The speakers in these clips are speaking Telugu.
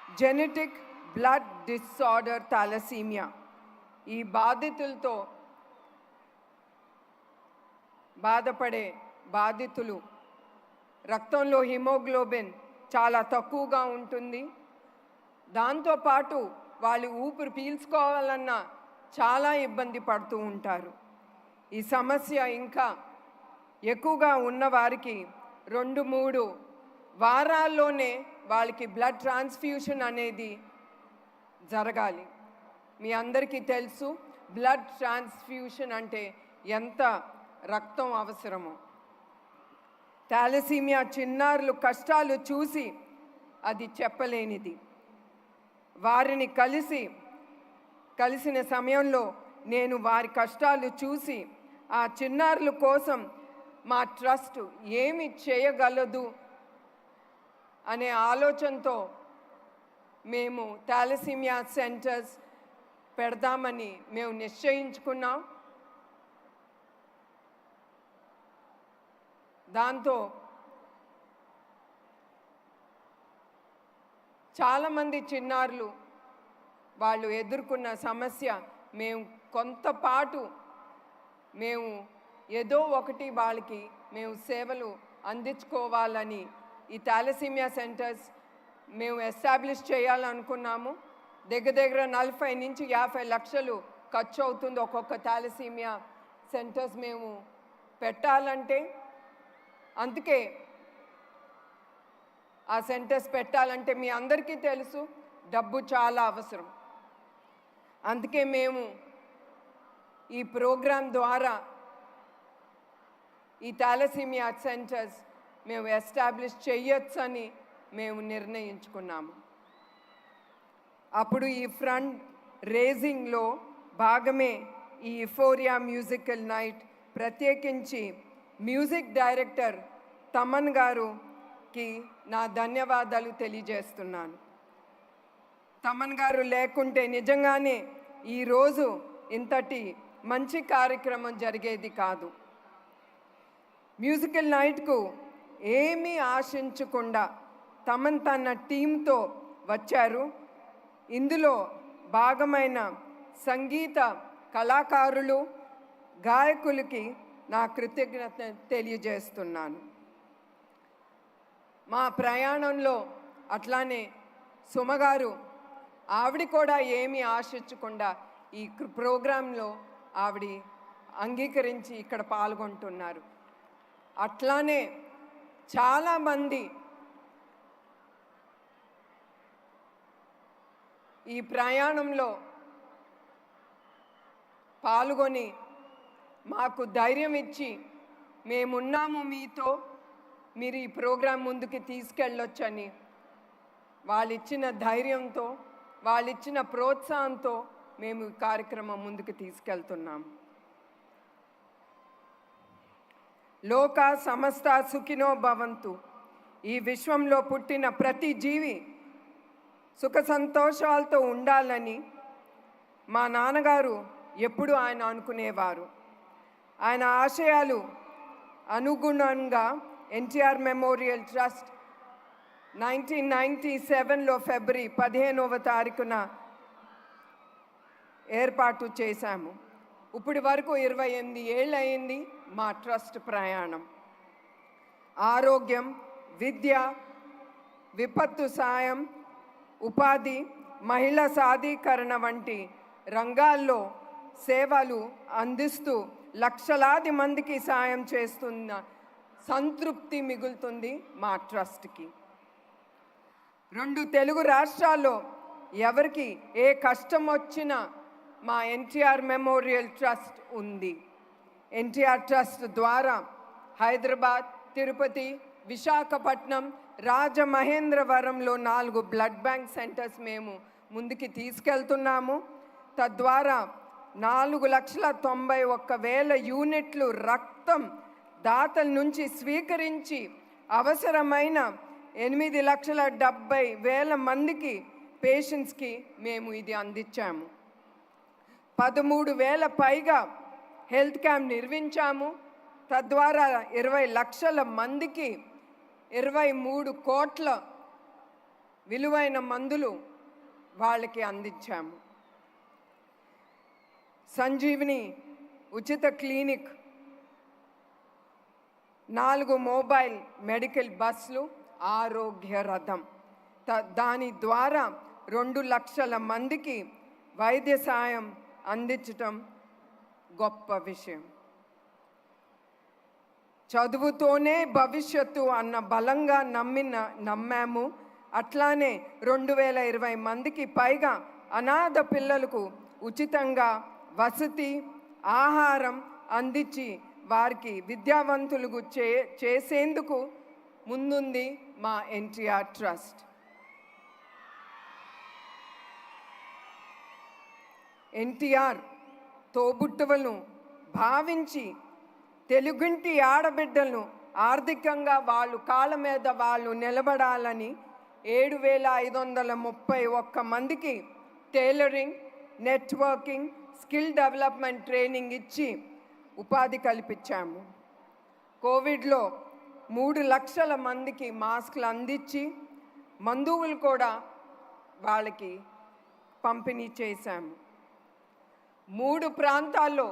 Genetic blood disorder thalassaemia. ఈ బాధితులతో బాధపడే బాధితులు రక్తంలో హిమోగ్లోబిన్ చాలా తక్కువగా ఉంటుంది. దాంతోపాటు వాళ్ళు ఊపిరి పీల్చుకోవాలన్నా చాలా ఇబ్బంది పడుతూ ఉంటారు. ఈ సమస్య ఇంకా ఎక్కువగా ఉన్నవారికి 2-3 వారాల్లోనే వాళ్ళకి బ్లడ్ ట్రాన్స్ఫ్యూషన్ అనేది జరగాలి. మీ అందరికీ తెలుసు బ్లడ్ ట్రాన్స్ఫ్యూషన్ అంటే ఎంత రక్తం అవసరమో. థాలసీమియా చిన్నారులు కష్టాలు చూసి అది చెప్పలేనిది. వారిని కలిసిన సమయంలో నేను వారి కష్టాలు చూసి ఆ చిన్నారుల కోసం మా ట్రస్ట్ ఏమి చేయగలదు అనే ఆలోచనతో మేము థాలసీమియా సెంటర్స్ పెడదామని మేము నిశ్చయించుకున్నాం. దాంతో చాలామంది చిన్నారులు వాళ్ళు ఎదుర్కొన్న సమస్య మేము కొంతపాటు మేము ఏదో ఒకటి వాళ్ళకి మేము సేవలు అందించుకోవాలని ఈ థాలసీమియా సెంటర్స్ మేము ఎస్టాబ్లిష్ చేయాలనుకున్నాము. దగ్గర 40 నుంచి 50 లక్షలు ఖర్చు అవుతుంది ఒక్కొక్క థాలసీమియా సెంటర్స్ మేము పెట్టాలంటే. అందుకే ఆ సెంటర్స్ పెట్టాలంటే మీ అందరికీ తెలుసు డబ్బు చాలా అవసరం. అందుకే మేము ఈ ప్రోగ్రాం ద్వారా ఈ థాలసీమియా సెంటర్స్ మేము ఎస్టాబ్లిష్ చేయొచ్చని మేము నిర్ణయించుకున్నాము. అప్పుడు ఈ ఫండ్ రేజింగ్లో భాగమే ఈ యుఫోరియా మ్యూజికల్ నైట్. ప్రత్యేకించి మ్యూజిక్ డైరెక్టర్ తమన్ గారుకి నా ధన్యవాదాలు తెలియజేస్తున్నాను. తమన్ గారు లేకుంటే నిజంగానే ఈరోజు ఇంతటి మంచి కార్యక్రమం జరిగేది కాదు. మ్యూజికల్ నైట్కు ఏమీ ఆశించకుండా తన టీంతో వచ్చారు. ఇందులో భాగమైన సంగీత కళాకారులు గాయకులకి నా కృతజ్ఞత తెలియజేస్తున్నాను. మా ప్రయాణంలో అట్లానే సుమగారు ఆవిడ కూడా ఏమీ ఆశించకుండా ఈ ప్రోగ్రాంలో ఆవిడ అంగీకరించి ఇక్కడ పాల్గొంటున్నారు. అట్లానే చాలామంది ఈ ప్రయాణంలో పాల్గొని మాకు ధైర్యం ఇచ్చి మేమున్నాము మీతో, మీరు ఈ ప్రోగ్రాం ముందుకు తీసుకెళ్ళొచ్చని వాళ్ళిచ్చిన ధైర్యంతో వాళ్ళిచ్చిన ప్రోత్సాహంతో మేము ఈ కార్యక్రమం ముందుకు తీసుకెళ్తున్నాము. లోక సమస్త సుఖినో భవంతు. ఈ విశ్వంలో పుట్టిన ప్రతి జీవి సుఖ సంతోషాలతో ఉండాలని మా నాన్నగారు ఎప్పుడు ఆయన అనుకునేవారు. ఆయన ఆశయాలు అనుగుణంగా ఎన్టీఆర్ మెమోరియల్ ట్రస్ట్ 1997లో ఫిబ్రవరి 15వ తారీఖున ఏర్పాటు చేశాము. ఇప్పటి వరకు 28 ఏళ్ళు అయింది మా ట్రస్ట్ ప్రయాణం. ఆరోగ్యం, విద్య, విపత్తు సాయం, ఉపాధి, మహిళా సాధీకరణ వంటి రంగాల్లో సేవలు అందిస్తూ లక్షలాది మందికి సాయం చేస్తున్న సంతృప్తి మిగులుతుంది మా ట్రస్ట్కి. 2 తెలుగు రాష్ట్రాల్లో ఎవరికి ఏ కష్టం వచ్చినా మా ఎన్టీఆర్ మెమోరియల్ ట్రస్ట్ ఉంది. ఎన్టీఆర్ ట్రస్ట్ ద్వారా హైదరాబాద్, తిరుపతి, విశాఖపట్నం, రాజమహేంద్రవరంలో 4 బ్లడ్ బ్యాంక్ సెంటర్స్ మేము ముందుకి తీసుకెళ్తున్నాము. తద్వారా 4,91,000 యూనిట్లు రక్తం దాతల నుంచి స్వీకరించి అవసరమైన 8,70,000 మందికి పేషెంట్స్కి మేము ఇది అందించాము. 13,000 పైగా హెల్త్ క్యాంప్ నిర్మించాము. తద్వారా 20 లక్షల మందికి 23 కోట్ల విలువైన మందులు వాళ్ళకి అందించాము. సంజీవిని ఉచిత క్లినిక్, 4 మొబైల్ మెడికల్ బస్సులు, ఆరోగ్య రథం, దాని ద్వారా 2 లక్షల మందికి వైద్య సాయం అందించటం గొప్ప విషయం. చదువుతోనే భవిష్యత్తు అన్న బలంగా నమ్మాము. అట్లానే 2020 మందికి పైగా అనాథ పిల్లలకు ఉచితంగా వసతి, ఆహారం అందించి వారికి విద్యావంతులుగా చేసేందుకు ముందుంది మా ఎన్టీఆర్ ట్రస్ట్. ఎన్టీఆర్ తోబుట్టువులను భావించి తెలుగింటి ఆడబిడ్డలను ఆర్థికంగా వాళ్ళు కాళ్ళ మీద వాళ్ళు నిలబడాలని 7,531 మందికి tailoring, networking, skill development training ఇచ్చి ఉపాధి కల్పించాము. కోవిడ్లో 3 లక్షల మందికి మాస్కులు అందించి మందువులు కూడా వాళ్ళకి పంపిణీ చేశాము. 3 ప్రాంతాల్లో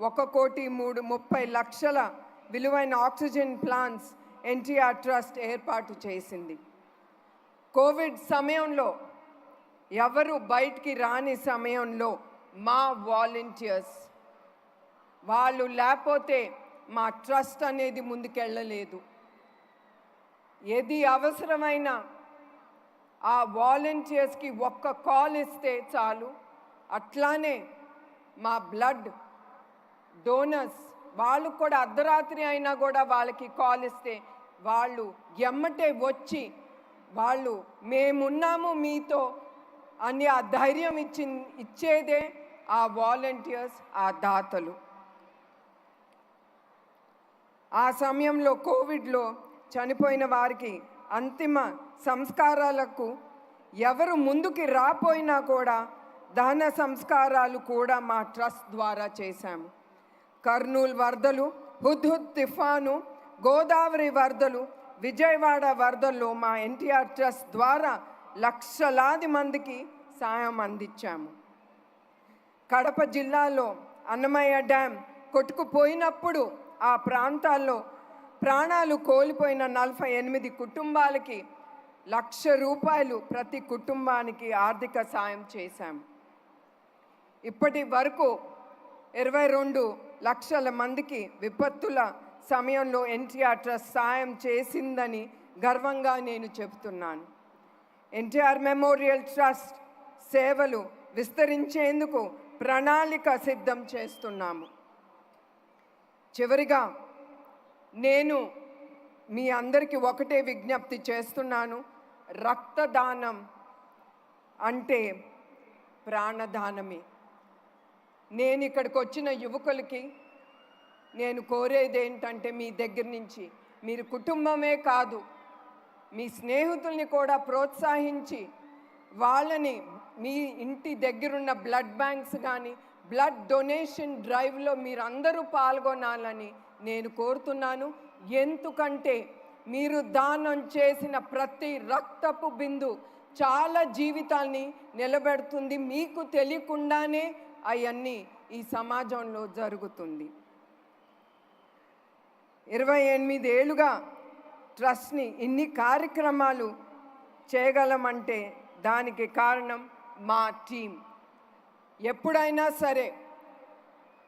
1,30,00,000 విలువైన ఆక్సిజన్ ప్లాంట్స్ ఎన్టీఆర్ ట్రస్ట్ ఏర్పాటు చేసింది. కోవిడ్ సమయంలో ఎవరు బయటికి రాని సమయంలో మా వాలంటీర్స్ వాళ్ళు లేకపోతే మా ట్రస్ట్ అనేది ముందుకెళ్ళలేదు. ఏది అవసరమైన ఆ వాలంటీర్స్కి ఒక్క కాల్ ఇస్తే చాలు. అట్లానే మా బ్లడ్ డోనర్స్ వాళ్ళు కూడా అర్ధరాత్రి అయినా కూడా వాళ్ళకి కాల్ ఇస్తే వాళ్ళు ఎమ్మటే వచ్చి వాళ్ళు మేమున్నాము మీతో అని ఆ ధైర్యం ఇచ్చేదే ఆ వాలంటీర్స్, ఆ దాతలు. ఆ సమయంలో కోవిడ్లో చనిపోయిన వారికి అంతిమ సంస్కారాలకు ఎవరు ముందుకి రాపోయినా కూడా దహన సంస్కారాలు కూడా మా ట్రస్ట్ ద్వారా చేశాము. కర్నూలు వరదలు, హుద్హుద్ తుఫాను, గోదావరి వరదలు, విజయవాడ వరదల్లో మా ఎన్టీఆర్ ట్రస్ట్ ద్వారా లక్షలాది మందికి సాయం అందించాము. కడప జిల్లాలో అన్నమయ్య డ్యామ్ కొట్టుకుపోయినప్పుడు ఆ ప్రాంతాల్లో ప్రాణాలు కోల్పోయిన 48 కుటుంబాలకి ₹1,00,000 ప్రతి కుటుంబానికి ఆర్థిక సాయం చేశాము. ఇప్పటి వరకు 22 లక్షల మందికి విపత్తుల సమయంలో ఎన్టీఆర్ ట్రస్ట్ సాయం చేసిందని గర్వంగా నేను చెబుతున్నాను. ఎన్టీఆర్ మెమోరియల్ ట్రస్ట్ సేవలు విస్తరించేందుకు ప్రణాళిక సిద్ధం చేస్తున్నాము. చివరిగా నేను మీ అందరికీ ఒకటే విజ్ఞప్తి చేస్తున్నాను. రక్తదానం అంటే ప్రాణదానమే. నేను ఇక్కడికి వచ్చిన యువకులకి నేను కోరేది ఏంటంటే మీ దగ్గర నుంచి మీరు కుటుంబమే కాదు మీ స్నేహితుల్ని కూడా ప్రోత్సహించి వాళ్ళని మీ ఇంటి దగ్గరున్న బ్లడ్ బ్యాంక్స్ కానీ బ్లడ్ డొనేషన్ డ్రైవ్లో మీరందరూ పాల్గొనాలని నేను కోరుతున్నాను. ఎందుకంటే మీరు దానం చేసిన ప్రతి రక్తపు బిందు చాలా జీవితాల్ని నిలబెడుతుంది. మీకు తెలియకుండానే అవన్నీ ఈ సమాజంలో జరుగుతుంది. 28 ఏళ్ళుగా ట్రస్ట్ని ఇన్ని కార్యక్రమాలు చేయగలమంటే దానికి కారణం మా టీం. ఎప్పుడైనా సరే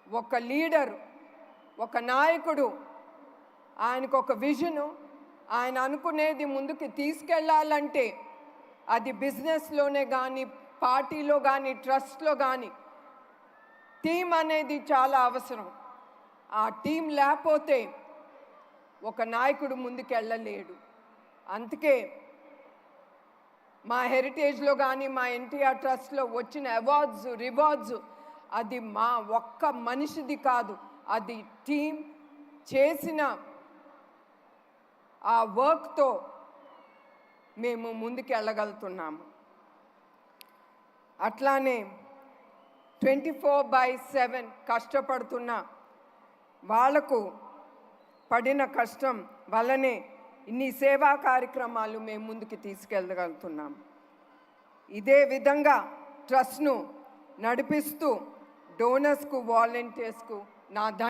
ఒక లీడర్, ఒక నాయకుడు, ఆయనకు ఒక విజను, ఆయన అనుకునేది ముందుకు తీసుకెళ్ళాలంటే అది బిజినెస్లోనే కానీ పార్టీలో కానీ ట్రస్ట్లో కానీ టీం అనేది చాలా అవసరం. ఆ టీం లేకపోతే ఒక నాయకుడు ముందుకెళ్ళలేడు. అందుకే మా హెరిటేజ్లో కానీ మా ఎన్టీఆర్ ట్రస్ట్లో వచ్చిన అవార్డ్స్, రివార్డ్స్ అది మా ఒక్క మనిషిది కాదు, అది టీం చేసిన ఆ వర్క్తో మేము ముందుకెళ్ళగలుగుతున్నాము. అట్లానే 24/7 కష్టపడుతున్న వాళ్లకు పడిన కష్టం వల్లనే ఇన్ని సేవా కార్యక్రమాలు మేము ముందుకు తీసుకెళ్ళగలుగుతున్నాం. ఇదే విధంగా ట్రస్ట్ను నడిపిస్తూ డోనర్స్కు, వాలంటీర్స్కు నా